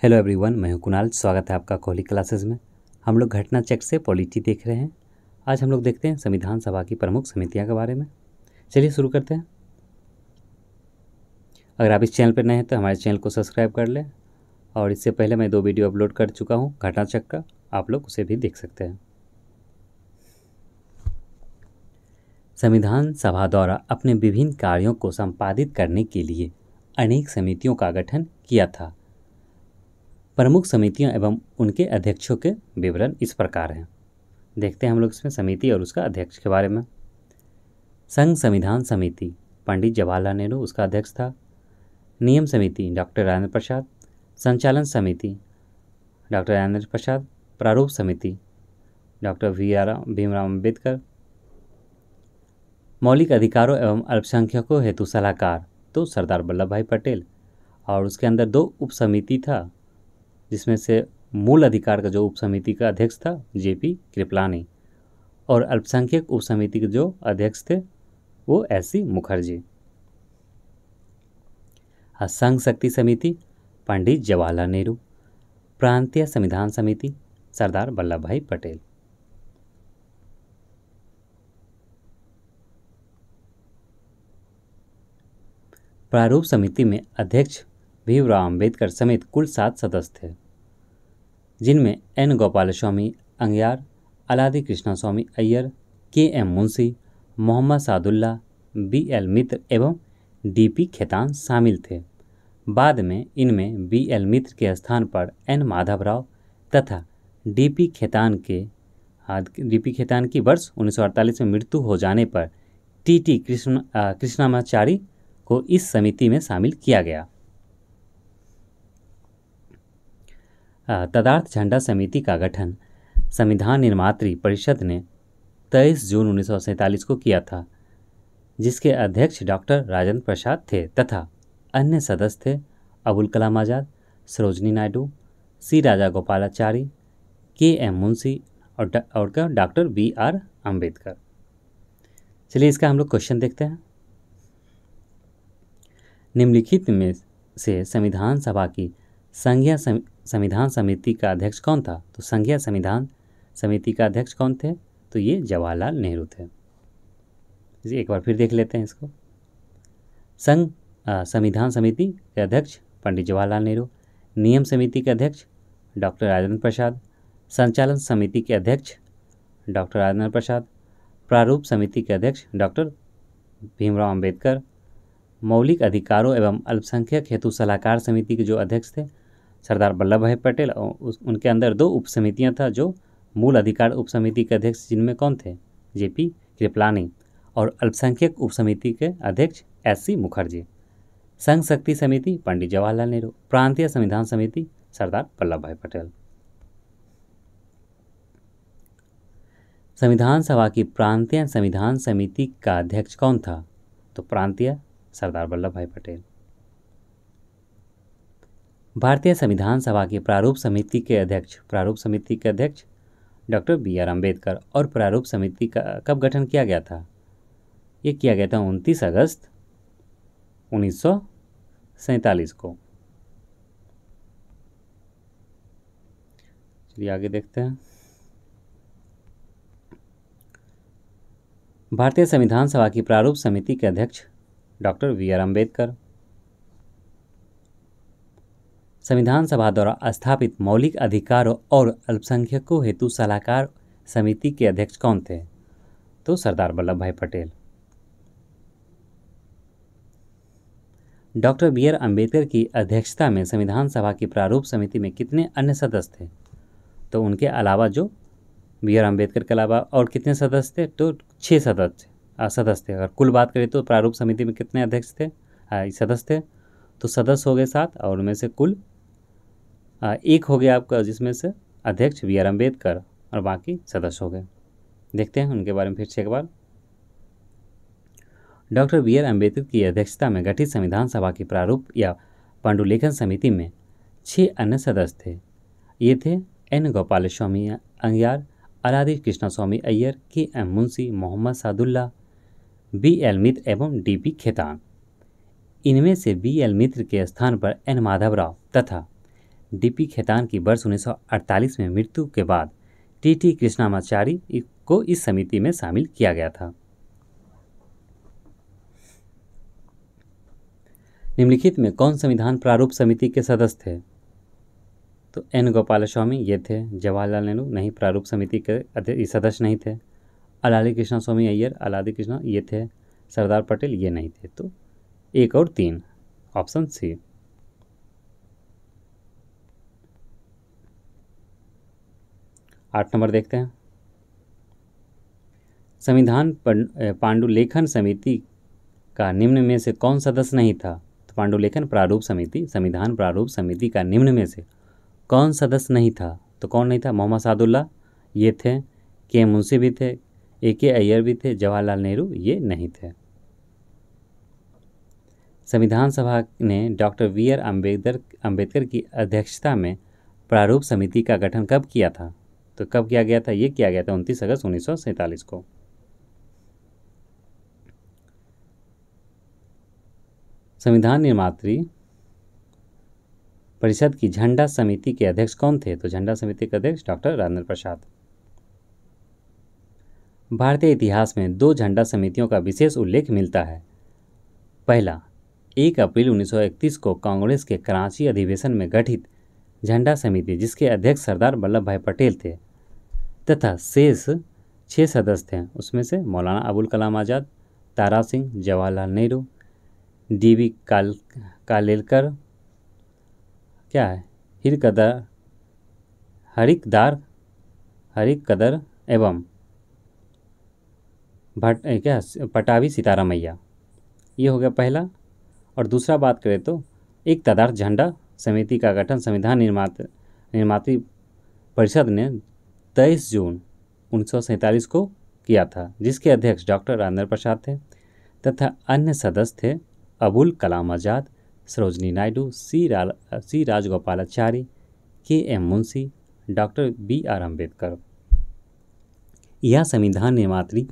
Hello everyone, मैं हूं कुणाल। स्वागत है आपका कोहली क्लासेस में। हम लोग घटना चक्र से पॉलिटी देख रहे हैं। आज हम लोग देखते हैं संविधान सभा की प्रमुख समितियां के बारे में। चलिए शुरू करते हैं। अगर आप इस चैनल पर नए हैं तो हमारे चैनल को सब्सक्राइब कर लें, और इससे पहले मैं 2 वीडियो अपलोड कर चुका हूँ घटना चक्र का, आप लोग उसे भी देख सकते हैं। संविधान सभा द्वारा अपने विभिन्न कार्यों को संपादित करने के लिए अनेक समितियों का गठन किया था। प्रमुख समितियां एवं उनके अध्यक्षों के विवरण इस प्रकार हैं। देखते हैं हम लोग इसमें समिति और उसका अध्यक्ष के बारे में। संघ संविधान समिति, पंडित जवाहरलाल नेहरू उसका अध्यक्ष था। नियम समिति, डॉक्टर राजेंद्र प्रसाद। संचालन समिति, डॉक्टर राजेंद्र प्रसाद। प्रारूप समिति, डॉक्टर भीमराव अम्बेडकर। मौलिक अधिकारों एवं अल्पसंख्यकों हेतु सलाहकार तो सरदार वल्लभ भाई पटेल, और उसके अंदर 2 उप समिति था, जिसमें से मूल अधिकार का जो उप समिति का अध्यक्ष था जेपी कृपलानी, और अल्पसंख्यक उप समिति के जो अध्यक्ष थे वो एससी मुखर्जी। संघ शक्ति समिति, पंडित जवाहरलाल नेहरू। प्रांतीय संविधान समिति, सरदार वल्लभ भाई पटेल। प्रारूप समिति में अध्यक्ष भीमराव अम्बेडकर समेत कुल 7 सदस्य थे, जिनमें N Gopalaswami Ayyangar, Alladi Krishna Swami Ayyar, K M Munshi, Mohammad Saadulla, B L Mitra एवं डीपी खेतान शामिल थे। बाद में इनमें बी एल मित्र के स्थान पर एन माधवराव तथा डीपी खेतान की वर्ष 1948 में मृत्यु हो जाने पर टी कृष्णामाचारी को इस समिति में शामिल किया गया। तदार्थ झंडा समिति का गठन संविधान निर्मात्री परिषद ने 23 जून 1947 को किया था, जिसके अध्यक्ष डॉक्टर राजेंद्र प्रसाद थे तथा अन्य सदस्य थे अबुल कलाम आज़ाद, सरोजनी नायडू, सी राजागोपालाचारी, के एम मुंशी और डॉक्टर बी आर अम्बेडकर। चलिए इसका हम लोग क्वेश्चन देखते हैं। निम्नलिखित में से संविधान सभा की संघीय संविधान समिति का अध्यक्ष कौन था? तो संघीय संविधान समिति का अध्यक्ष कौन थे? तो ये जवाहरलाल नेहरू थे। एक बार फिर देख लेते हैं इसको। संघ संविधान समिति के अध्यक्ष पंडित जवाहरलाल नेहरू। नियम समिति के अध्यक्ष डॉक्टर राजेंद्र प्रसाद। संचालन समिति के अध्यक्ष डॉक्टर राजेंद्र प्रसाद। प्रारूप समिति के अध्यक्ष डॉक्टर भीमराव अम्बेडकर। मौलिक अधिकारों एवं अल्पसंख्यक हेतु सलाहकार समिति के जो अध्यक्ष थे सरदार वल्लभ भाई पटेल, और उनके अंदर 2 उप समितियाँ था जो मूल अधिकार उप समिति के अध्यक्ष, जिनमें कौन थे? जेपी कृपलानी, और अल्पसंख्यक उप समिति के अध्यक्ष एससी मुखर्जी। संघ शक्ति समिति, पंडित जवाहरलाल नेहरू। प्रांतीय संविधान समिति, सरदार वल्लभ भाई पटेल। संविधान सभा की प्रांतीय संविधान समिति का अध्यक्ष कौन था? तो प्रांतीय सरदार वल्लभ भाई पटेल। भारतीय संविधान सभा की प्रारूप समिति के अध्यक्ष डॉक्टर बी आर अम्बेडकर। और प्रारूप समिति का कब गठन किया गया था? ये किया गया था 29 अगस्त 1947 को। चलिए आगे देखते हैं। भारतीय संविधान सभा की प्रारूप समिति के अध्यक्ष डॉक्टर वी आर अम्बेडकर। संविधान सभा द्वारा स्थापित मौलिक अधिकारों और अल्पसंख्यकों हेतु सलाहकार समिति के अध्यक्ष कौन थे? तो Sardar Vallabhbhai Patel. Doctor B R Ambedkar की अध्यक्षता में संविधान सभा की प्रारूप समिति में कितने अन्य सदस्य थे? तो उनके अलावा जो बी आर अम्बेडकर के अलावा और कितने सदस्य थे? तो 6 सदस्य थे। अगर कुल बात करें तो प्रारूप समिति में कितने अध्यक्ष थे, सदस्य थे? तो सदस्य हो गए 7, और उनमें से कुल 1 हो गया आपका, जिसमें से अध्यक्ष बी आर अम्बेडकर और बाकी सदस्य हो गए। देखते हैं उनके बारे में फिर से एक बार। डॉक्टर बी आर अम्बेडकर की अध्यक्षता में गठित संविधान सभा की प्रारूप या पांडुलेखन समिति में 6 अन्य सदस्य थे। ये थे N Gopalaswami Ayyangar, Alladi Krishna Swami Ayyar, K M Munshi, Mohammad Saadulla, B L Mitra एवं डीपी खेतान। इनमें से बी एल मित्र के स्थान पर एन माधवराव तथा डीपी खेतान की वर्ष 1948 में मृत्यु के बाद टीटी कृष्णामाचारी को इस समिति में शामिल किया गया था। निम्नलिखित में कौन संविधान प्रारूप समिति के सदस्य थे? तो एन गोपालस्वामी ये थे। जवाहरलाल नेहरू नहीं, प्रारूप समिति के सदस्य नहीं थे। अलादी कृष्णा स्वामी अय्यर, अलादी कृष्णा ये थे। सरदार पटेल ये नहीं थे। तो 1 और 3 ऑप्शन सी। आठ नंबर देखते हैं। संविधान पांडुलेखन समिति का निम्न में से कौन सदस्य नहीं था? तो पांडुलेखन प्रारूप समिति, संविधान प्रारूप समिति का निम्न में से कौन सदस्य नहीं था? तो कौन नहीं था? मोहम्मद सादुल्ला ये थे, के मुंशी भी थे, AK अय्यर भी थे, जवाहरलाल नेहरू ये नहीं थे। संविधान सभा ने डॉक्टर BR अम्बेडकर की अध्यक्षता में प्रारूप समिति का गठन कब किया था? तो कब किया गया था? ये किया गया था 29 अगस्त 1947 को। संविधान निर्मात्री परिषद की झंडा समिति के अध्यक्ष कौन थे? तो झंडा समिति के अध्यक्ष डॉक्टर राजेंद्र प्रसाद। भारतीय इतिहास में 2 झंडा समितियों का विशेष उल्लेख मिलता है। पहला, 1 अप्रैल 1931 को कांग्रेस के कराची अधिवेशन में गठित झंडा समिति, जिसके अध्यक्ष सरदार वल्लभ भाई पटेल थे तथा शेष 6 सदस्य थे। उसमें से मौलाना अबुल कलाम आज़ाद, तारा सिंह, जवाहरलाल नेहरू, DV कालेलकर, क्या है, हरिकदर एवं पटावी सीतारामैया। ये हो गया पहला। और दूसरा बात करें तो एक तदार्थ झंडा समिति का गठन संविधान निर्मात्री परिषद ने 23 जून 1947 को किया था, जिसके अध्यक्ष डॉक्टर राजेंद्र प्रसाद थे तथा अन्य सदस्य थे Abul Kalam Azad, Sarojini Naidu, C Rajagopalachari, KM Munshi, doctor BR Ambedkar. यह संविधान निर्मात्री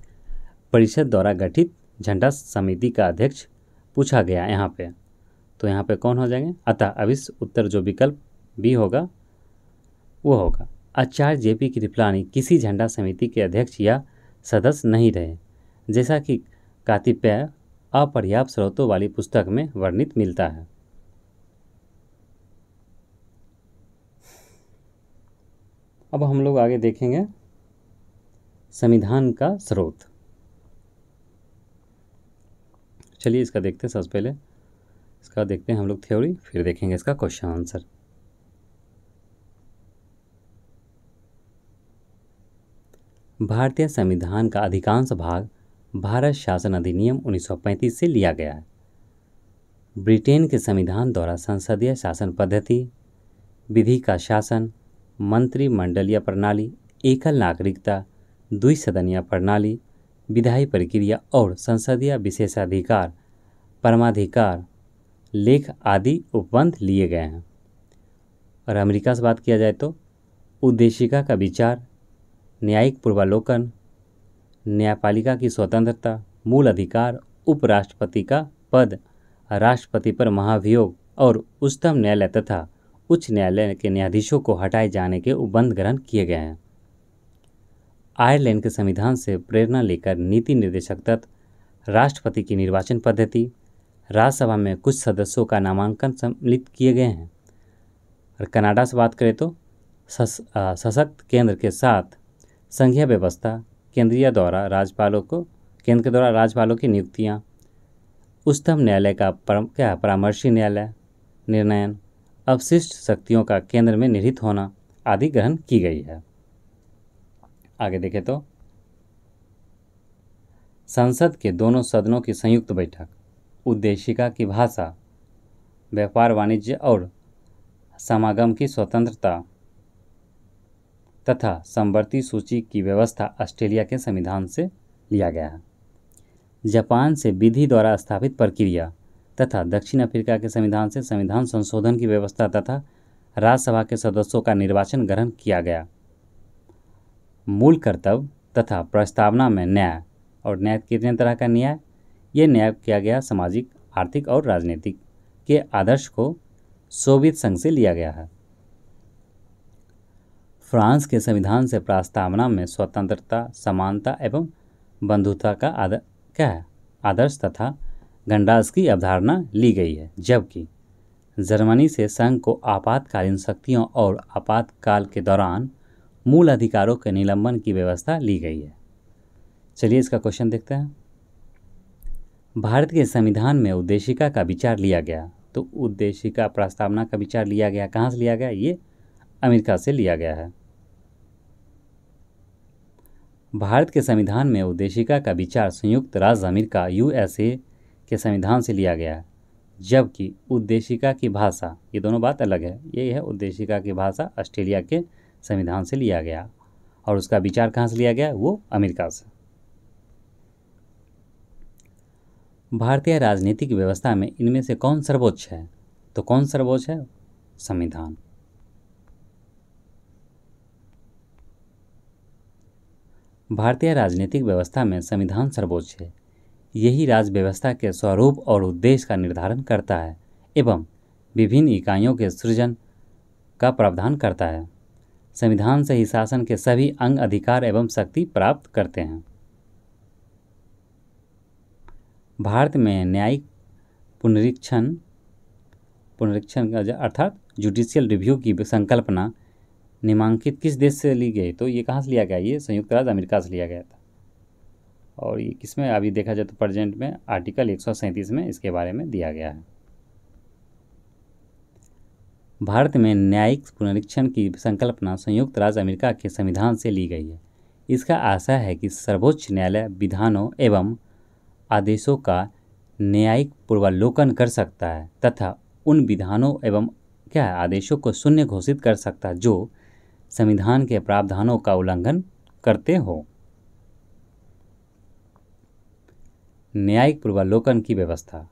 परिषद द्वारा गठित झंडा समिति का अध्यक्ष पूछा गया यहाँ पे। तो यहाँ पे कौन हो जाएंगे? अतः अब इस उत्तर जो विकल्प B होगा वो होगा। आचार्य JP कृपलानी किसी झंडा समिति के अध्यक्ष या सदस्य नहीं रहे, जैसा कि कतिपय अपर्याप्त स्रोतों वाली पुस्तक में वर्णित मिलता है। अब हम लोग आगे देखेंगे संविधान का स्रोत। चलिए इसका देखते हैं। सबसे पहले इसका देखते हैं हम लोग थ्योरी, फिर देखेंगे इसका क्वेश्चन आंसर। भारतीय संविधान का अधिकांश भाग भारत शासन अधिनियम 1935 से लिया गया है। ब्रिटेन के संविधान द्वारा संसदीय शासन पद्धति, विधि का शासन, मंत्रिमंडलीय प्रणाली, एकल नागरिकता, द्विसदनीय प्रणाली, विधायी प्रक्रिया और संसदीय विशेषाधिकार, परमाधिकार, लेख आदि उपबंध लिए गए हैं। और अमेरिका से बात किया जाए तो उद्देशिका का विचार, न्यायिक पूर्वालोकन, न्यायपालिका की स्वतंत्रता, मूल अधिकार, उपराष्ट्रपति का पद, राष्ट्रपति पर महाभियोग और उच्चतम न्यायालय तथा उच्च न्यायालय के न्यायाधीशों को हटाए जाने के उपबंध ग्रहण किए गए हैं। आयरलैंड के संविधान से प्रेरणा लेकर नीति निर्देशक तत्व, राष्ट्रपति की निर्वाचन पद्धति, राज्यसभा में कुछ सदस्यों का नामांकन सम्मिलित किए गए हैं। और कनाडा से बात करें तो सशक्त केंद्र के साथ संघीय व्यवस्था, केंद्र के द्वारा राज्यपालों की नियुक्तियां, उच्चतम न्यायालय का परामर्शी न्यायालय निर्णयन, अवशिष्ट शक्तियों का केंद्र में निहित होना आदि ग्रहण की गई है। आगे देखें तो संसद के दोनों सदनों की संयुक्त बैठक, उद्देशिका की भाषा, व्यापार वाणिज्य और समागम की स्वतंत्रता तथा समवर्ती सूची की व्यवस्था ऑस्ट्रेलिया के संविधान से लिया गया है। जापान से विधि द्वारा स्थापित प्रक्रिया तथा दक्षिण अफ्रीका के संविधान से संविधान संशोधन की व्यवस्था तथा राज्यसभा के सदस्यों का निर्वाचन ग्रहण किया गया। मूल कर्तव्य तथा प्रस्तावना में न्याय, और न्याय कितने तरह का न्याय, ये न्याय किया गया सामाजिक, आर्थिक और राजनीतिक के आदर्श को सोवियत संघ से लिया गया है। फ्रांस के संविधान से प्रस्तावना में स्वतंत्रता, समानता एवं बंधुता का आदर्श तथा गणराज्य की अवधारणा ली गई है, जबकि जर्मनी से संघ को आपातकालीन शक्तियों और आपातकाल के दौरान मूल अधिकारों के निलंबन की व्यवस्था ली गई है। चलिए इसका क्वेश्चन देखते हैं। भारत के संविधान में उद्देशिका का विचार लिया गया, तो उद्देशिका प्रस्तावना का विचार लिया गया, कहाँ से लिया गया? ये अमेरिका से लिया गया है। भारत के संविधान में उद्देशिका का विचार संयुक्त राज्य अमेरिका यूएसए के संविधान से लिया गया है, जबकि उद्देशिका की भाषा, ये दोनों बात अलग है, ये है उद्देशिका की भाषा ऑस्ट्रेलिया के संविधान से लिया गया और उसका विचार कहाँ से लिया गया? वो अमेरिका से। भारतीय राजनीतिक व्यवस्था में इनमें से कौन सर्वोच्च है? तो कौन सर्वोच्च है? संविधान। भारतीय राजनीतिक व्यवस्था में संविधान सर्वोच्च है। यही राज्य व्यवस्था के स्वरूप और उद्देश्य का निर्धारण करता है एवं विभिन्न इकाइयों के सृजन का प्रावधान करता है। संविधान से ही शासन के सभी अंग अधिकार एवं शक्ति प्राप्त करते हैं। भारत में न्यायिक पुनरीक्षण अर्थात जुडिशियल रिव्यू की संकल्पना निम्नलिखित किस देश से ली गई? तो ये कहाँ से लिया गया? ये संयुक्त राज्य अमेरिका से लिया गया था। और ये किसमें अभी देखा जाए तो प्रेजेंट में आर्टिकल 137 में इसके बारे में दिया गया है। भारत में न्यायिक पुनरीक्षण की संकल्पना संयुक्त राज्य अमेरिका के संविधान से ली गई है। इसका आशय है कि सर्वोच्च न्यायालय विधानों एवं आदेशों का न्यायिक पूर्वावलोकन कर सकता है तथा उन विधानों एवं आदेशों को शून्य घोषित कर सकता है जो संविधान के प्रावधानों का उल्लंघन करते हो। न्यायिक पूर्वावलोकन की व्यवस्था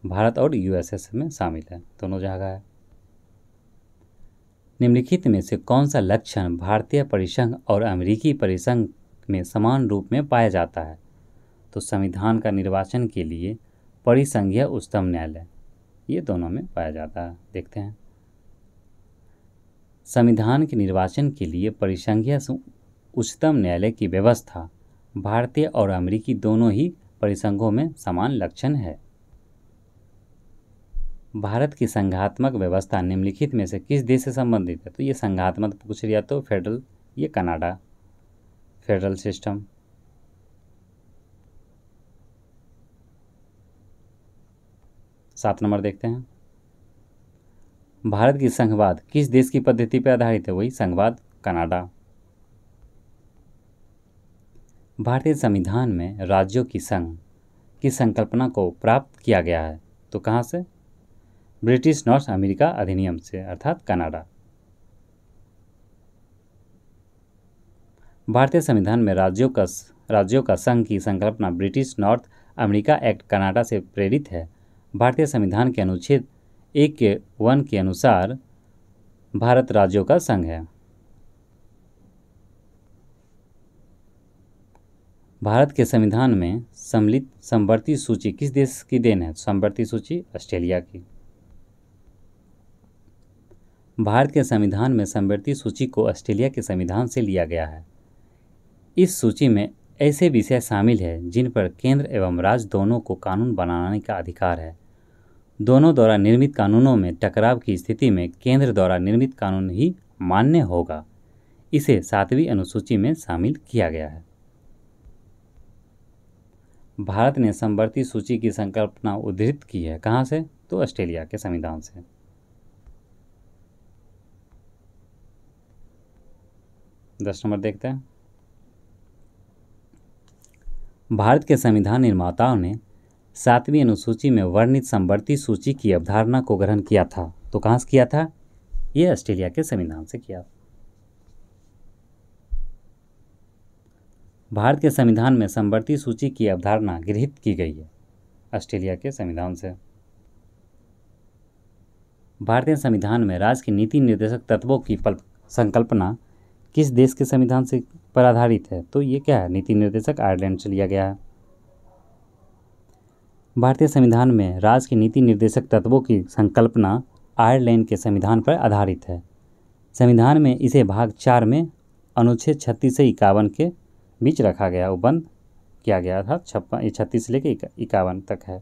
भारत और यूएसएस में शामिल है, दोनों जगह है। निम्नलिखित में से कौन सा लक्षण भारतीय परिसंघ और अमेरिकी परिसंघ में समान रूप में पाया जाता है? तो संविधान का निर्वाचन के लिए परिसंघीय उच्चतम न्यायालय, ये दोनों में पाया जाता है। देखते हैं। संविधान के निर्वाचन के लिए परिसंघीय उच्चतम न्यायालय की व्यवस्था भारतीय और अमेरिकी दोनों ही परिसंघों में समान लक्षण है। भारत की संघात्मक व्यवस्था निम्नलिखित में से किस देश से संबंधित है? तो ये संघात्मक पूछ लिया तो फेडरल, ये कनाडा फेडरल सिस्टम। सात नंबर देखते हैं। भारत की संघवाद किस देश की पद्धति पर आधारित है? वही संघवाद, कनाडा। भारतीय संविधान में राज्यों की संघ की संकल्पना को प्राप्त किया गया है, तो कहाँ से? ब्रिटिश नॉर्थ अमेरिका अधिनियम से, अर्थात कनाडा। भारतीय संविधान में राज्यों का संघ की संकल्पना British north America act Canada से प्रेरित है। भारतीय संविधान के अनुच्छेद 1 के अनुसार भारत राज्यों का संघ है। भारत के संविधान में सम्मिलित समवर्ती सूची किस देश की देन है? समवर्ती सूची ऑस्ट्रेलिया की। भारत के संविधान में समवर्ती सूची को ऑस्ट्रेलिया के संविधान से लिया गया है। इस सूची में ऐसे विषय शामिल हैं जिन पर केंद्र एवं राज्य दोनों को कानून बनाने का अधिकार है। दोनों द्वारा निर्मित कानूनों में टकराव की स्थिति में केंद्र द्वारा निर्मित कानून ही मान्य होगा। इसे 7वीं अनुसूची में शामिल किया गया है। भारत ने समवर्ती सूची की संकल्पना उद्धृत की है, कहाँ से? तो ऑस्ट्रेलिया के संविधान से। दस नंबर देखते हैं। भारत के संविधान निर्माताओं ने 7वीं अनुसूची में वर्णित समवर्ती सूची की अवधारणा को ग्रहण किया था, तो कहाँ से किया था? ये ऑस्ट्रेलिया के संविधान से किया। भारत के संविधान में समवर्ती सूची की अवधारणा गृहीत की गई है ऑस्ट्रेलिया के संविधान से। भारतीय संविधान में राज्य के नीति निर्देशक तत्वों की संकल्पना किस देश के संविधान से पर आधारित है? तो ये क्या है? नीति निर्देशक आयरलैंड से लिया गया है। भारतीय संविधान में राज्य के नीति निर्देशक तत्वों की संकल्पना आयरलैंड के संविधान पर आधारित है। संविधान में इसे भाग 4 में अनुच्छेद 36 से 51 के बीच रखा गया, वो बंद किया गया था। 36 से लेकर 51 तक है।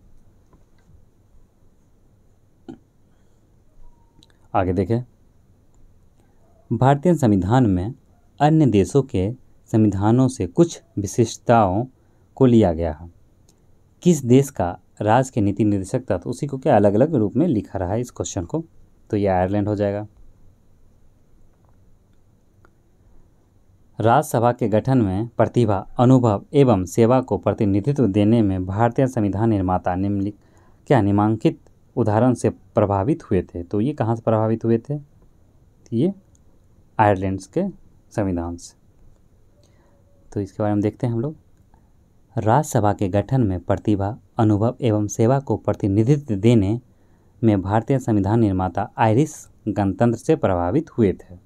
आगे देखें, भारतीय संविधान में अन्य देशों के संविधानों से कुछ विशिष्टताओं को लिया गया है। किस देश का राज्य के नीति निर्देशक तत्व, उसी को क्या अलग अलग रूप में लिखा रहा है इस क्वेश्चन को, तो ये आयरलैंड हो जाएगा। राज्यसभा के गठन में प्रतिभा, अनुभव एवं सेवा को प्रतिनिधित्व देने में भारतीय संविधान निर्माता निम्नलिखित उदाहरण से प्रभावित हुए थे। तो ये कहाँ से प्रभावित हुए थे? ये आयरलैंड के संविधान से। तो इसके बारे में देखते हैं हम लोग। राज्यसभा के गठन में प्रतिभा, अनुभव एवं सेवा को प्रतिनिधित्व देने में भारतीय संविधान निर्माता आयरिश गणतंत्र से प्रभावित हुए थे।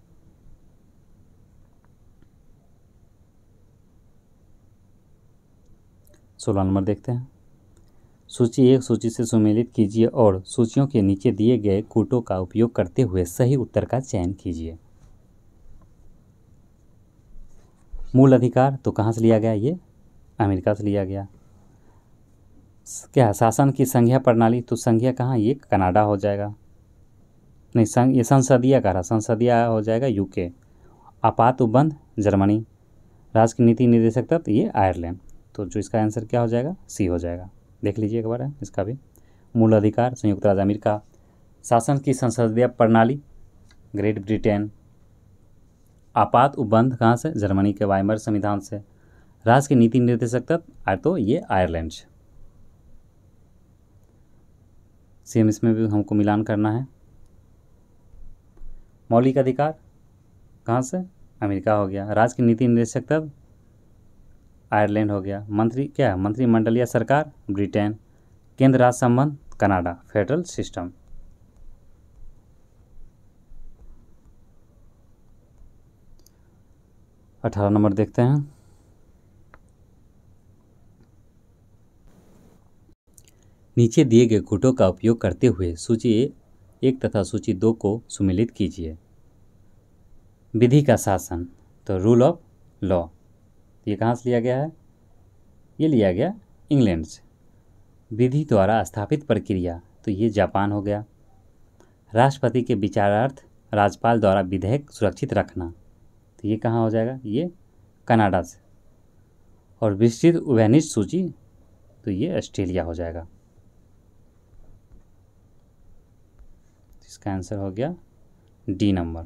सोलह नंबर देखते हैं। सूची 1 सूची से सुमेलित कीजिए और सूचियों के नीचे दिए गए कूटों का उपयोग करते हुए सही उत्तर का चयन कीजिए। मूल अधिकार तो कहाँ से लिया गया? ये अमेरिका से लिया गया। क्या शासन की संघीय प्रणाली, तो संघीय कहाँ? ये कनाडा हो जाएगा। नहीं, ये संसदीय कह रहा, संसदीय हो जाएगा यूके। आपात उपबंध जर्मनी। राज्य की नीति निर्देशक तत्व ये आयरलैंड। तो जो इसका आंसर क्या हो जाएगा? सी हो जाएगा। देख लीजिए एक बार है इसका भी। मूल अधिकार संयुक्त राज्य अमेरिका। शासन की संसदीय प्रणाली ग्रेट ब्रिटेन। आपात उपबंध कहाँ से? जर्मनी के वाइमर संविधान से। राज्य के नीति निर्देशक तत्व तो ये आयरलैंड। सेम इसमें भी हमको मिलान करना है। मौलिक अधिकार कहाँ से? अमेरिका हो गया। राज्य की नीति निर्देशक तत्व आयरलैंड हो गया। मंत्रिमंडल या सरकार ब्रिटेन। केंद्र राज्य संबंध कनाडा, फेडरल सिस्टम। अठारह नंबर देखते हैं। नीचे दिए गए कूटों का उपयोग करते हुए सूची 1 तथा सूची 2 को सुमेलित कीजिए। विधि का शासन तो रूल ऑफ लॉ, ये कहाँ से लिया गया है? ये लिया गया इंग्लैंड से। विधि द्वारा स्थापित प्रक्रिया तो ये जापान हो गया। राष्ट्रपति के विचारार्थ राज्यपाल द्वारा विधेयक सुरक्षित रखना तो ये कहाँ हो जाएगा? ये कनाडा से। और विस्तृत उभयनिष्ठ सूची तो ये ऑस्ट्रेलिया हो जाएगा। इसका आंसर हो गया डी नंबर।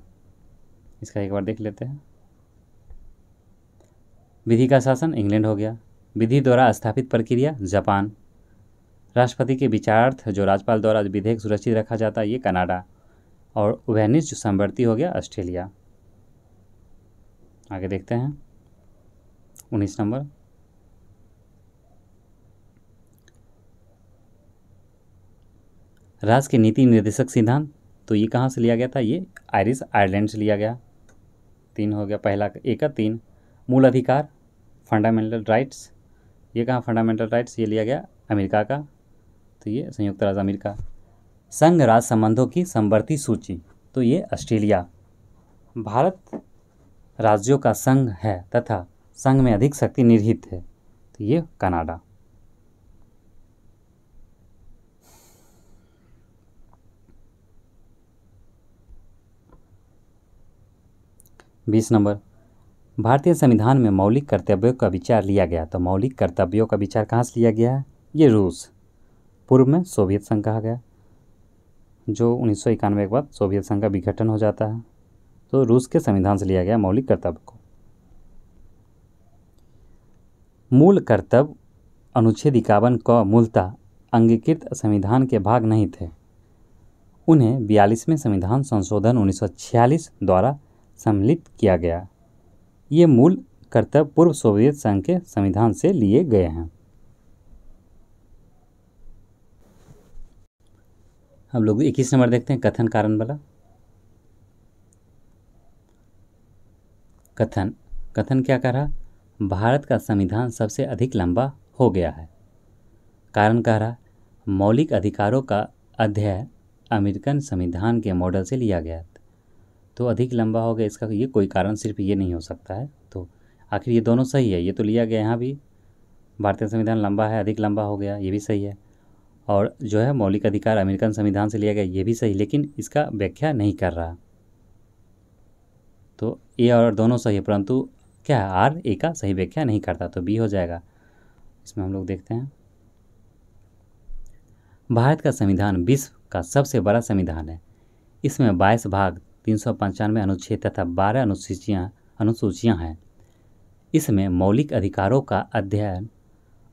इसका एक बार देख लेते हैं। विधि का शासन इंग्लैंड हो गया। विधि द्वारा स्थापित प्रक्रिया जापान। राष्ट्रपति के विचारार्थ जो राज्यपाल द्वारा विधेयक सुरक्षित रखा जाता है ये कनाडा। और उभयनिष्ठ जो समवर्ती हो गया ऑस्ट्रेलिया। आगे देखते हैं 19 नंबर। राज्य के नीति निर्देशक सिद्धांत तो ये कहाँ से लिया गया था? ये आयरलैंड से लिया गया। 3 हो गया, पहला 1 का 3। मूल अधिकार फंडामेंटल राइट्स, ये कहाँ फंडामेंटल राइट्स? ये लिया गया अमेरिका का, तो ये संयुक्त राज्य अमेरिका। संघ राज्य संबंधों की समवर्ती सूची तो ये ऑस्ट्रेलिया। भारत राज्यों का संघ है तथा संघ में अधिक शक्ति निहित है तो ये कनाडा। बीस नंबर। भारतीय संविधान में मौलिक कर्तव्यों का विचार लिया गया तो मौलिक कर्तव्यों का विचार कहाँ से लिया गया है? ये रूस। पूर्व में सोवियत संघ कहा गया, जो 1991 के बाद सोवियत संघ का विघटन हो जाता है, तो रूस के संविधान से लिया गया मौलिक कर्तव्य को। मूल कर्तव्य अनुच्छेद 51 का मूलतः अंगीकृत संविधान के भाग नहीं थे। उन्हें 42वें संविधान संशोधन 1946 द्वारा सम्मिलित किया गया। ये मूल कर्तव्य पूर्व सोवियत संघ के संविधान से लिए गए हैं। हम लोग 21 नंबर देखते हैं, कथन कारण वाला। कथन क्या कह रहा? भारत का संविधान सबसे अधिक लंबा हो गया है। कारण कह रहा मौलिक अधिकारों का अध्ययन अमेरिकन संविधान के मॉडल से लिया गया। तो अधिक लंबा हो गया, इसका ये कोई कारण सिर्फ ये नहीं हो सकता है। तो आखिर ये दोनों सही है, ये तो लिया गया यहाँ भी भारतीय संविधान लंबा है, अधिक लंबा हो गया, ये भी सही है। और जो है मौलिक अधिकार अमेरिकन संविधान से लिया गया, ये भी सही, लेकिन इसका व्याख्या नहीं कर रहा। तो ए और दोनों सही है, परंतु क्या है, आर ए का सही व्याख्या नहीं करता, तो बी हो जाएगा। इसमें हम लोग देखते हैं, भारत का संविधान विश्व का सबसे बड़ा संविधान है। इसमें 22 भाग, 395 अनुच्छेद तथा 12 अनुसूचियाँ हैं। इसमें मौलिक अधिकारों का अध्ययन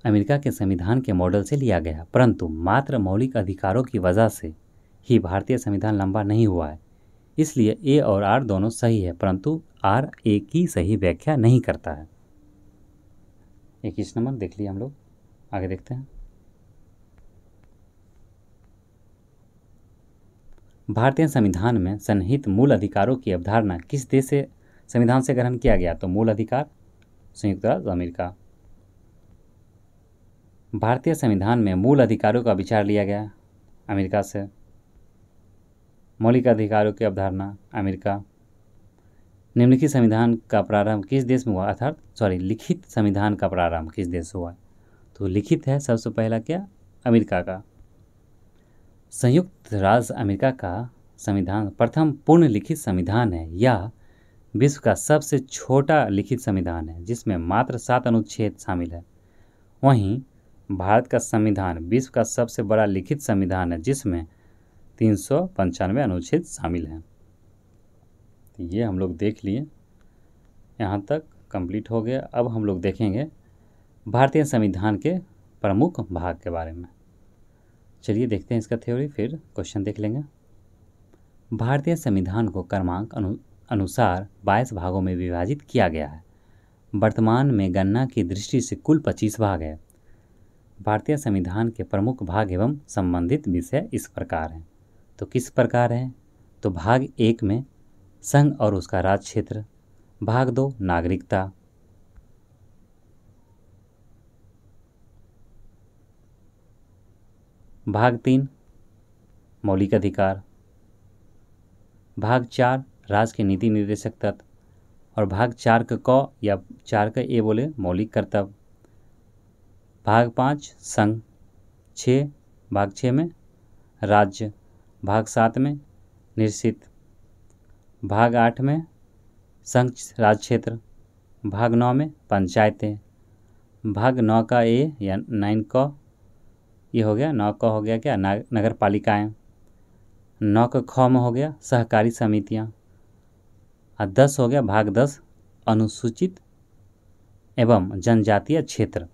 अमेरिका के संविधान के मॉडल से लिया गया, परंतु मात्र मौलिक अधिकारों की वजह से ही भारतीय संविधान लंबा नहीं हुआ है। इसलिए ए और आर दोनों सही है, परंतु आर ए की सही व्याख्या नहीं करता है। 21 नंबर देख लिया हम लोग, आगे देखते हैं। भारतीय संविधान में सन्निहित मूल अधिकारों की अवधारणा किस देश से संविधान से ग्रहण किया गया? तो मूल अधिकार संयुक्त राज्य अमेरिका। भारतीय संविधान में मूल अधिकारों का विचार लिया गया अमेरिका से। मौलिक अधिकारों की अवधारणा अमेरिका। निम्नलिखित संविधान का प्रारंभ किस देश में हुआ, अर्थात लिखित संविधान का प्रारंभ किस देश से हुआ? तो लिखित है सबसे पहला क्या, अमेरिका का। संयुक्त राज्य अमेरिका का संविधान प्रथम पूर्ण लिखित संविधान है। यह विश्व का सबसे छोटा लिखित संविधान है, जिसमें मात्र 7 अनुच्छेद शामिल है। वहीं भारत का संविधान विश्व का सबसे बड़ा लिखित संविधान है, जिसमें 395 अनुच्छेद शामिल हैं। तो ये हम लोग देख लिए, यहाँ तक कंप्लीट हो गया। अब हम लोग देखेंगे भारतीय संविधान के प्रमुख भाग के बारे में। चलिए देखते हैं इसका थ्योरी, फिर क्वेश्चन देख लेंगे। भारतीय संविधान को क्रमांक अनुसार 22 भागों में विभाजित किया गया है। वर्तमान में गणना की दृष्टि से कुल 25 भाग है। भारतीय संविधान के प्रमुख भाग एवं संबंधित विषय इस प्रकार हैं। तो किस प्रकार हैं? तो भाग 1 में संघ और उसका राज क्षेत्र, भाग 2 नागरिकता, भाग 3 मौलिक अधिकार, भाग 4 राज्य के नीति निर्देशक तत्व, और भाग 4 का क या 4 का ए बोले मौलिक कर्तव्य, भाग 5 संघ, 6 भाग 6 में राज्य, भाग 7 में निश्चित, भाग 8 में संघ राज क्षेत्र, भाग 9 में पंचायतें, भाग 9 का ए या 9 का ये हो गया, 9 का हो गया क्या, नगर पालिकाएँ, 9 का ख में हो गया सहकारी समितियाँ, और 10 हो गया भाग 10 अनुसूचित एवं जनजातीय क्षेत्र,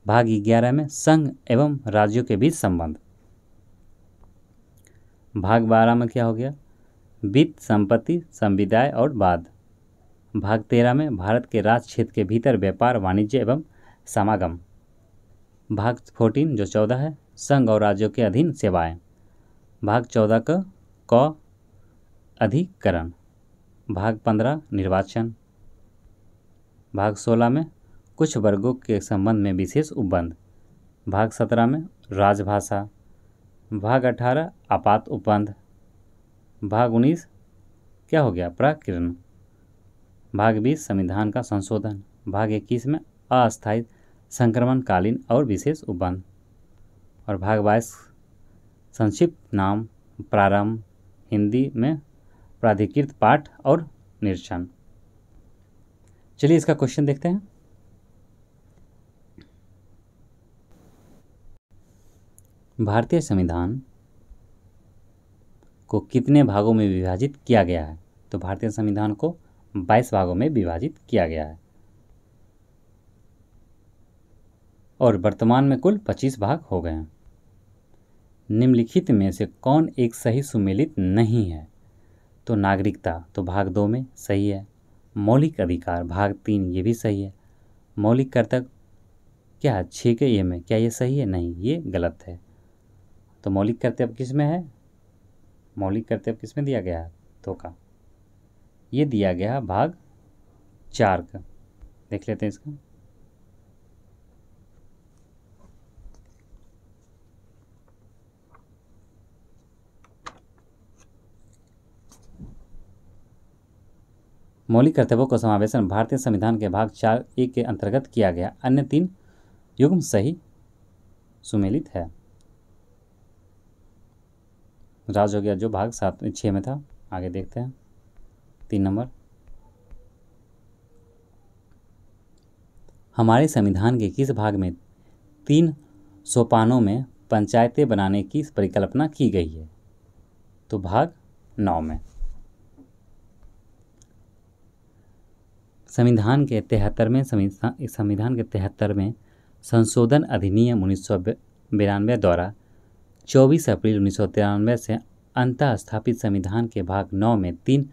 भाग 11 में संघ एवं राज्यों के बीच संबंध, भाग 12 में क्या हो गया, वित्त संपत्ति संविदाय और वाद, भाग 13 में भारत के राज क्षेत्र के भीतर व्यापार वाणिज्य एवं समागम, भाग 14 जो 14 है संघ और राज्यों के अधीन सेवाएं, भाग 14 का क अधिकरण, भाग 15 निर्वाचन, भाग 16 में कुछ वर्गों के संबंध में विशेष उपबंध, भाग 17 में राजभाषा, भाग 18 आपात उपबंध, भाग 19 क्या हो गया प्राकीर्ण, भाग 20 संविधान का संशोधन, भाग 21 में अस्थायी संक्रमणकालीन और विशेष उपबंध, और भाग 22 संक्षिप्त नाम, प्रारंभ, हिंदी में प्राधिकृत पाठ और निरीक्षण। चलिए इसका क्वेश्चन देखते हैं। भारतीय संविधान को कितने भागों में विभाजित किया गया है? तो भारतीय संविधान को 22 भागों में विभाजित किया गया है और वर्तमान में कुल 25 भाग हो गए हैं। निम्नलिखित में से कौन एक सही सुमेलित नहीं है? तो नागरिकता तो भाग 2 में सही है, मौलिक अधिकार भाग 3 ये भी सही है, मौलिक कर्तव्य क्या 6 के ए में, क्या ये सही है? नहीं, ये गलत है। तो मौलिक कर्तव्य किस में है? मौलिक कर्तव्य किस में दिया गया है? तो का ये दिया गया है भाग 4 का। देख लेते हैं इसका। मौलिक कर्तव्यों का समावेशन भारतीय संविधान के भाग 4(1) के अंतर्गत किया गया। अन्य 3 युग्म सही सुमेलित है। राज हो गया जो भाग 6 में था। आगे देखते हैं 3 नंबर। हमारे संविधान के किस भाग में 3 सोपानों में पंचायतें बनाने की परिकल्पना की गई है? तो भाग 9 में। संविधान के 73वें संशोधन अधिनियम 1992 द्वारा 24 अप्रैल 1993 से अंतः स्थापित संविधान के भाग 9 में 3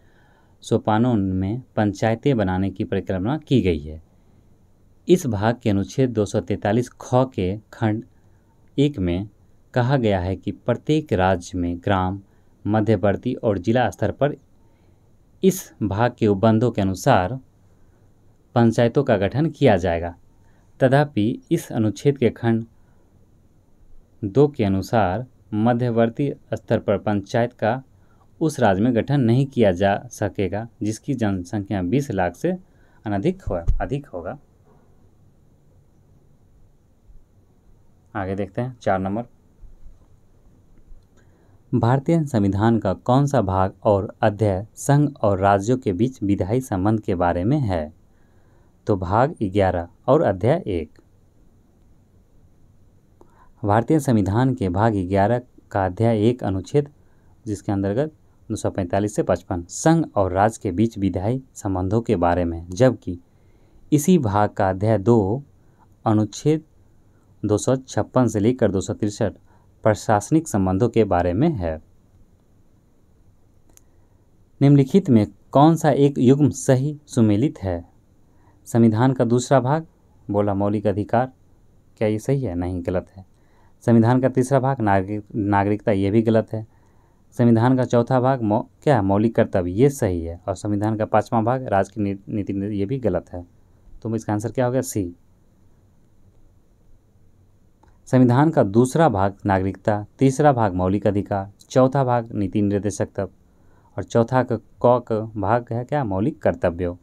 सोपानों में पंचायतें बनाने की परिकल्पना की गई है। इस भाग के अनुच्छेद 243 ख के खंड 1 में कहा गया है कि प्रत्येक राज्य में ग्राम, मध्यवर्ती और जिला स्तर पर इस भाग के उपबंधों के अनुसार पंचायतों का गठन किया जाएगा। तथापि इस अनुच्छेद के खंड 2 के अनुसार मध्यवर्ती स्तर पर पंचायत का उस राज्य में गठन नहीं किया जा सकेगा जिसकी जनसंख्या 20 लाख से अधिक होगा। आगे देखते हैं 4 नंबर। भारतीय संविधान का कौन सा भाग और अध्याय संघ और राज्यों के बीच विधायी संबंध के बारे में है? तो भाग 11 और अध्याय 1। भारतीय संविधान के भाग 11 का अध्याय 1 अनुच्छेद जिसके अंतर्गत 245 से 55 संघ और राज्य के बीच विधायी संबंधों के बारे में, जबकि इसी भाग का अध्याय 2 अनुच्छेद 256 से लेकर 263 प्रशासनिक संबंधों के बारे में है। निम्नलिखित में कौन सा एक युग्म सही सुमेलित है? संविधान का दूसरा भाग बोला मौलिक अधिकार, क्या ये सही है? नहीं, गलत है। संविधान का तीसरा भाग नागरिकता, ये भी गलत है। संविधान का चौथा भाग क्या है? मौलिक कर्तव्य, ये सही है। और संविधान का 5वां भाग राज्य की नीति, ये भी गलत है। तो इसका आंसर क्या हो गया? सी। संविधान का दूसरा भाग नागरिकता, तीसरा भाग मौलिक अधिकार, चौथा भाग नीति निर्देशक तत्व और चौथा का भाग है क्या? मौलिक कर्तव्यों,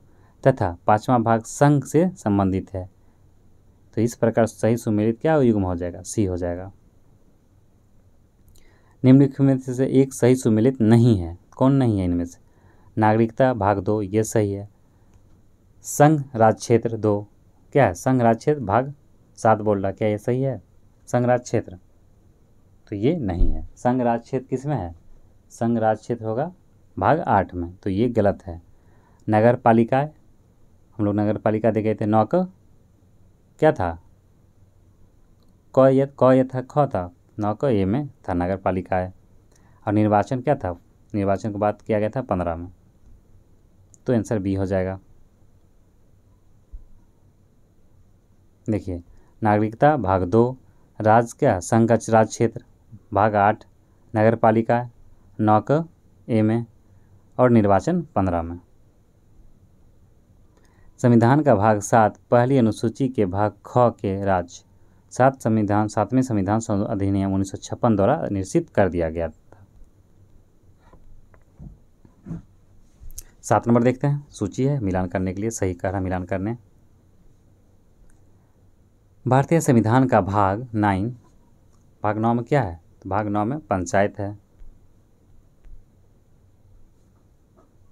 तथा 5वां भाग संघ से संबंधित है। तो इस प्रकार सही सुमेलित क्या युग्म हो जाएगा? सी हो जाएगा। निम्नलिखित में से एक सही सुमेलित नहीं है। कौन नहीं है इनमें से? नागरिकता भाग 2, ये सही है। संघ राज्य क्षेत्र 2, क्या है? संघ राज्य क्षेत्र भाग 7 बोल रहा, क्या ये सही है? संघ राज्य क्षेत्र, तो ये नहीं है। संघ राज्य क्षेत्र किस में है? संघ राज्य क्षेत्र होगा भाग 8 में, तो ये गलत है। नगर पालिकाएं, हम लोग नगर पालिका दे गए थे। 9 का क्या था? क ये था, ख था। 9 का ए में था नगर पालिकाएं। और निर्वाचन क्या था? निर्वाचन की बात किया गया था 15 में, तो आंसर बी हो जाएगा। देखिए, नागरिकता भाग 2, राज्य क्या? संघ का राज्य क्षेत्र भाग 8, नगर पालिका 9 का ए में और निर्वाचन 15 में। संविधान का भाग 7 पहली अनुसूची के भाग ख के राज्य 7वें संविधान अधिनियम 1956 द्वारा निश्चित कर दिया गया था। 7 नंबर देखते हैं। सूची है मिलान करने के लिए, सही कह रहा मिलान करने। भारतीय संविधान का भाग 9 में क्या है? तो भाग 9 में पंचायत है।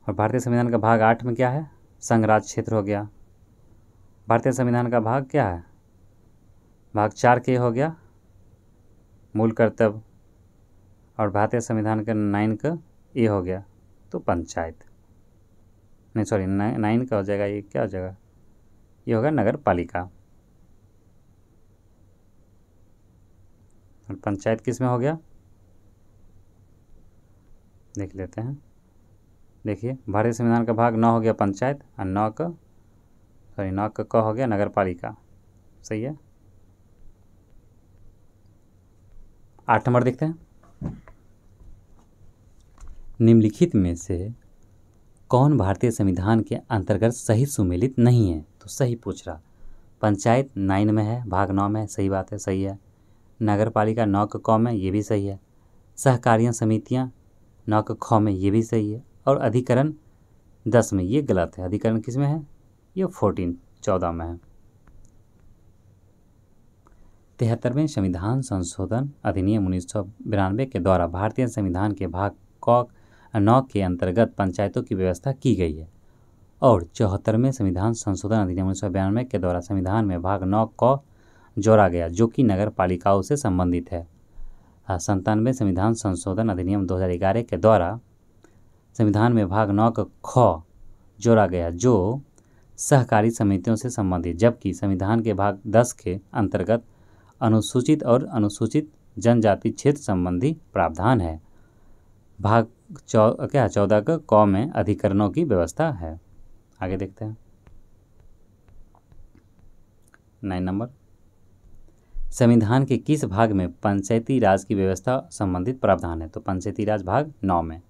और भारतीय संविधान का भाग 8 में क्या है? संघ राज्य क्षेत्र हो गया। भारतीय संविधान का भाग क्या है? भाग 4 के हो गया मूल कर्तव्य। और भारतीय संविधान का 9 का ए हो गया तो पंचायत, नहीं सॉरी 9 का हो जाएगा, ये क्या हो जाएगा? ये होगा नगर पालिका। और पंचायत किस में हो गया? देख लेते हैं। देखिए, भारतीय संविधान का भाग 9 हो गया पंचायत और 9 का क हो गया नगर पालिका। सही है। 8 नंबर देखते हैं। निम्नलिखित में से कौन भारतीय संविधान के अंतर्गत सही सुमेलित नहीं है? तो सही पूछ रहा। पंचायत 9 में है, भाग 9 में है, सही बात है, सही है। नगर पालिका 9 का क में, ये भी सही है। सहकारियाँ समितियाँ 9 का ख में, ये भी सही है। और अधिकरण 10 में, ये गलत है। अधिकरण किस में है? ये 14 में है। 73वें संविधान संशोधन अधिनियम 1992 के द्वारा भारतीय संविधान के भाग क 9 के अंतर्गत पंचायतों की व्यवस्था की गई है। और 74वें संविधान संशोधन अधिनियम 1992 के द्वारा संविधान में भाग 9 क जोड़ा गया, जो कि नगर पालिकाओं से संबंधित है। 97वें संविधान संशोधन अधिनियम 2011 के द्वारा संविधान में भाग 9 क ख जोड़ा गया, जो सहकारी समितियों से संबंधित, जबकि संविधान के भाग 10 के अंतर्गत अनुसूचित और अनुसूचित जनजाति क्षेत्र संबंधी प्रावधान है। भाग 14 का क में अधिकरणों की व्यवस्था है। आगे देखते हैं 9 नंबर, संविधान के किस भाग में पंचायती राज की व्यवस्था संबंधित प्रावधान है? तो पंचायती राज भाग 9 में।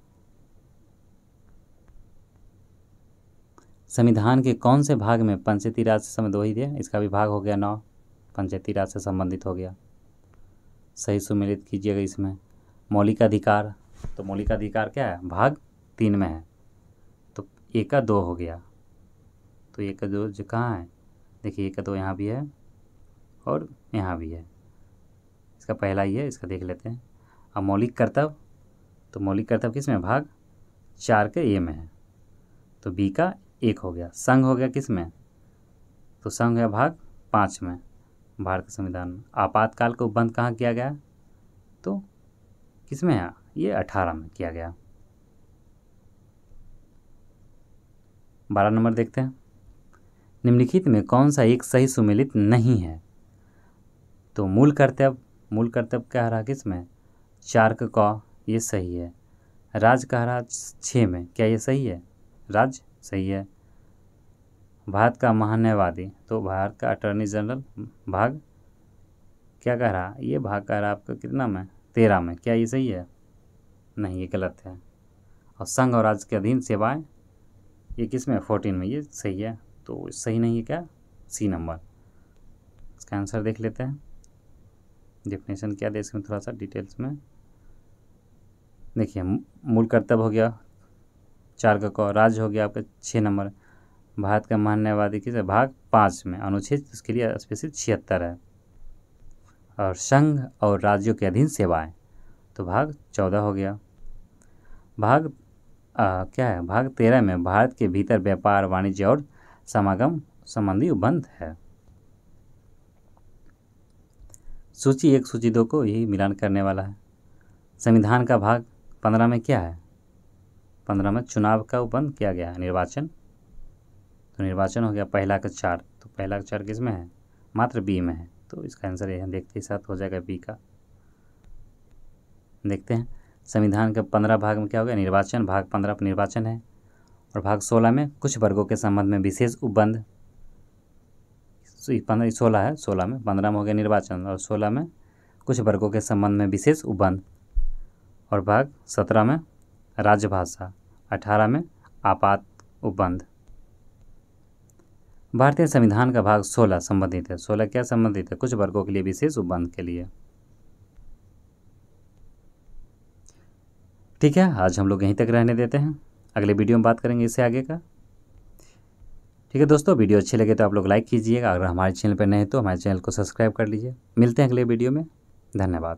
संविधान के कौन से भाग में पंचायती राज से संबंधित? वही है, इसका भी भाग हो गया 9, पंचायती राज से संबंधित हो गया। सही सुमेलित कीजिएगा इसमें। मौलिक अधिकार, तो मौलिक अधिकार क्या है? भाग 3 में है, तो 1 का 2 हो गया। तो 1 का 2 जो कहाँ है? देखिए 1 का 2 यहाँ भी है और यहाँ भी है। इसका पहला ही है, इसका देख लेते हैं। अब मौलिक कर्तव्य, तो मौलिक कर्तव्य किस में? भाग 4 के ए में है, तो बी का 1 हो गया। संघ हो गया किस में? तो संघ है भाग 5 में भारत के संविधान में। आपातकाल को बंद कहाँ किया गया? तो किस में है? ये 18 में किया गया। 12 नंबर देखते हैं, निम्नलिखित में कौन सा एक सही सुमेलित नहीं है? तो मूल कर्तव्य कह रहा किस में? 4 का क, ये सही है। राज कह रहा 6 में, क्या ये सही है? राज सही है। भारत का महान्यायवादी, तो भारत का अटॉर्नी जनरल भाग क्या कह रहा? ये भाग कह रहा आपका कितना में? 13 में, क्या ये सही है? नहीं, ये गलत है। और संघ और राज्य के अधीन सेवाएं, ये किस में? 14 में, ये सही है। तो सही नहीं है क्या? सी नंबर। इसका आंसर देख लेते हैं। डेफिनेशन क्या दे इसमें थोड़ा सा डिटेल्स में देखिए। मूल कर्तव्य हो गया 4 का क, राज्य हो गया आपका 6 नंबर। भारत का महान्यायवादी किस है? भाग 5 में, अनुच्छेद उसके लिए स्पेशल 76 है। और संघ और राज्यों के अधीन सेवाएं, तो भाग 14 हो गया। भाग क्या है? भाग 13 में भारत के भीतर व्यापार, वाणिज्य और समागम संबंधी उपबंध है। सूची 1 सूची 2 को यही मिलान करने वाला है। संविधान का भाग 15 में क्या है? 15 में चुनाव का उपबंध किया गया है, निर्वाचन। तो निर्वाचन हो गया पहला का 4, तो पहला का 4 किस में है? मात्र बी में है, तो इसका आंसर यहाँ देखते ही साथ हो जाएगा बी का। देखते हैं संविधान के 15 भाग में क्या हो गया? निर्वाचन, भाग 15 पर निर्वाचन है। और भाग 16 में कुछ वर्गों के संबंध में विशेष उपबंध, 16 है, 16 में, 15 में हो गया निर्वाचन और 16 में कुछ वर्गों के संबंध में विशेष उपबंध। और भाग 17 में राजभाषा, 18 में आपात उपबंध। भारतीय संविधान का भाग 16 संबंधित है। 16 क्या संबंधित है? कुछ वर्गों के लिए विशेष उपबंध के लिए। ठीक है, आज हम लोग यहीं तक रहने देते हैं, अगले वीडियो में बात करेंगे इससे आगे का। ठीक है दोस्तों, वीडियो अच्छे लगे तो आप लोग लाइक कीजिएगा। अगर हमारे चैनल पर नए हैं तो हमारे चैनल को सब्सक्राइब कर लीजिए। मिलते हैं अगले वीडियो में, धन्यवाद।